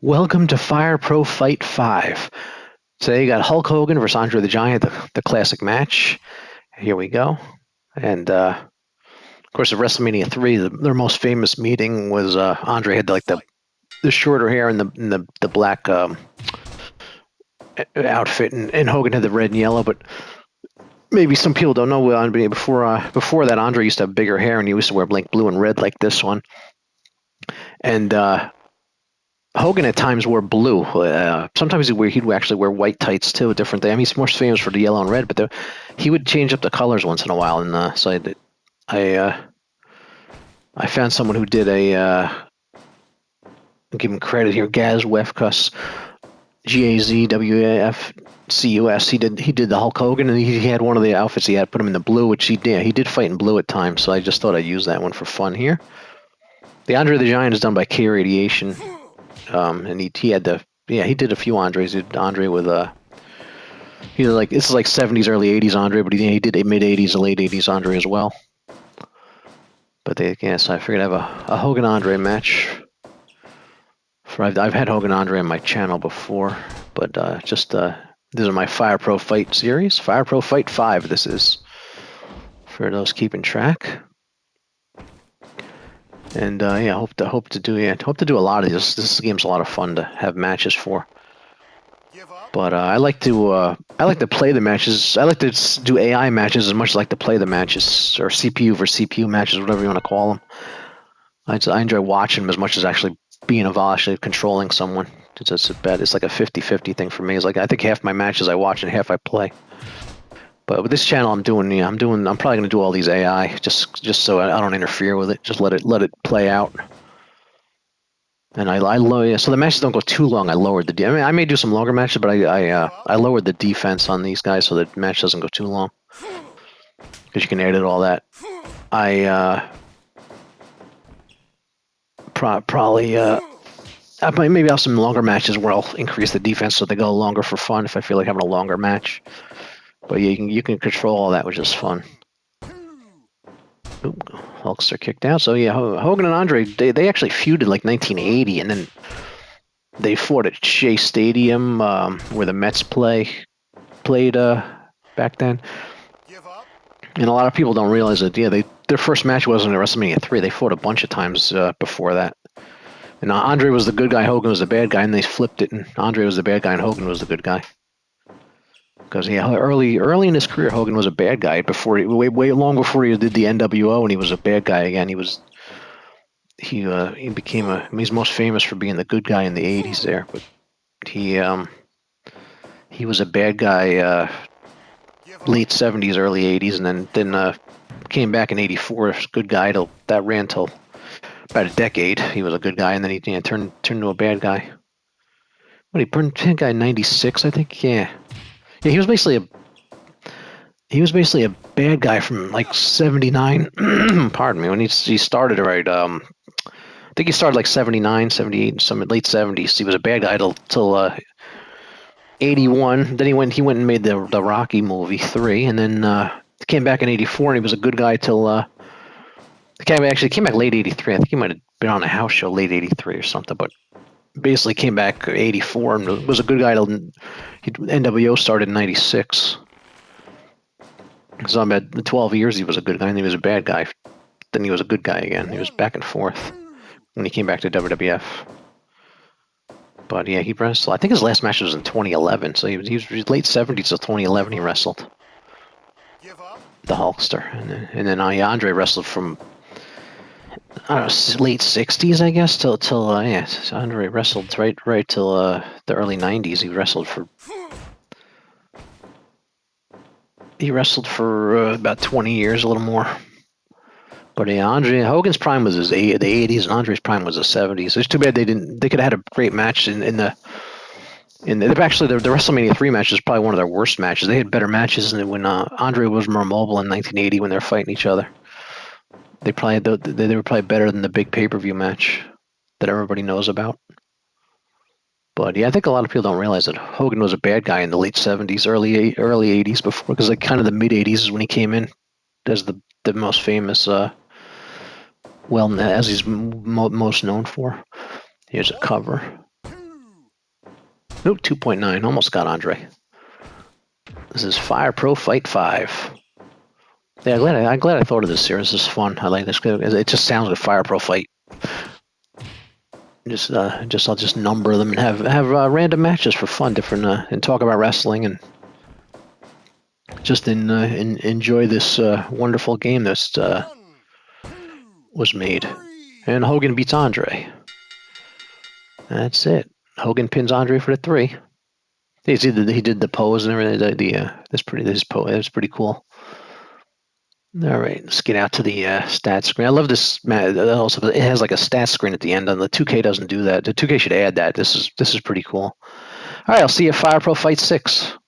Welcome to Firepro Fight 5. Today you got Hulk Hogan versus Andre the Giant, the classic match. Here we go. And of course, at WrestleMania 3, their most famous meeting was Andre had like the shorter hair and the black outfit, and Hogan had the red and yellow. But maybe some people don't know Andre before that. Andre used to have bigger hair, and he used to wear like blue and red like this one. And Hogan at times wore blue. Sometimes he'd actually wear white tights too. Different thing. I mean, he's more famous for the yellow and red, but he would change up the colors once in a while. And so I found someone who did give him credit here. Gaz Wefkus, GAZWAFCUS. He did the Hulk Hogan, and he had one of the outfits he had put him in the blue, which he did fight in blue at times. So I just thought I'd use that one for fun here. The Andre the Giant is done by K Radiation. And he did a few Andres. He did Andre with this is like 70s, early 80s Andre, but he did a mid 80s, a late 80s Andre as well. But so I figured I'd have a Hogan Andre match. I've had Hogan Andre on my channel before, but these are my Firepro Fight series. Firepro Fight 5. This is for those keeping track. And hope to do a lot of this. This game's a lot of fun to have matches for. But I like to play the matches. I like to do AI matches as much as I like to play the matches, or CPU versus CPU matches, whatever you want to call them. I enjoy watching them as much as actually being involved, actually controlling someone. It's like a 50-50 thing for me. It's like I think half my matches I watch and half I play. But with this channel, I'm probably going to do all these AI just so I don't interfere with it. Just let it play out. And so the matches don't go too long. I lowered I may do some longer matches, but I lowered the defense on these guys so that the match doesn't go too long. Because you can edit all that. Maybe I'll have some longer matches where I'll increase the defense so they go longer for fun if I feel like having a longer match. But yeah, you can control all that, which is fun. Oop, Hulkster kicked out. So yeah, Hogan and Andre, they actually feuded like 1980, and then they fought at Shea Stadium, where the Mets played back then. And a lot of people don't realize that. Yeah, their first match wasn't at WrestleMania 3. They fought a bunch of times before that. And Andre was the good guy, Hogan was the bad guy, and they flipped it, and Andre was the bad guy, and Hogan was the good guy. Because early in his career, Hogan was a bad guy way long before he did the NWO, and he was a bad guy again. He's most famous for being the good guy in the 80s there, but he was a bad guy late 70s, early 80s, and then came back in 84 as a good guy that ran till about a decade. He was a good guy, and then he turned to a bad guy. What, he turned bad guy in 96, I think? Yeah. Yeah, he was basically a bad guy from like 79. Pardon me. When he started right, I think he started like 79, 78, some late 70s. He was a bad guy till 81. Then he went and made the Rocky movie 3, and then came back in 84, and he was a good guy till he came back late 83. I think he might have been on a house show late 83 or something, but basically came back 84 and was a good guy till NWO started in 96. So I'm at 12 years he was a good guy, and he was a bad guy. Then he was a good guy again. He was back and forth when he came back to WWF. But yeah, he wrestled. I think his last match was in 2011. So he was late 70s till 2011 he wrestled. The Hulkster. And then Andre wrestled from late 60s, I guess, till so Andre wrestled right till the early 90s. He wrestled for about 20 years, a little more. But yeah, Hogan's prime was the 80s, and Andre's prime was the 70s. It's too bad they could have had a great match in the WrestleMania 3 match is probably one of their worst matches. They had better matches when Andre was more mobile in 1980 when they were fighting each other. They were probably better than the big pay-per-view match that everybody knows about. But yeah, I think a lot of people don't realize that Hogan was a bad guy in the late 70s, early 80s before, because like kind of the mid 80s is when he came in as the most famous, as he's most known for. Here's a cover. Nope, 2.9. Almost got Andre. This is Firepro Fight 5. Yeah, I'm glad I thought of this series. This is fun. I like this. It just sounds like Firepro Fight. I'll just number them and have random matches for fun, different and talk about wrestling and just enjoy this wonderful game that was made. And Hogan beats Andre. That's it. Hogan pins Andre for the 3. He did the pose and everything. That's pretty cool. All right, let's get out to the stats screen. I love this. Also, it has like a stats screen at the end, and the 2K doesn't do that. The 2K should add that. This is pretty cool. All right, I'll see you at Firepro Fight 6.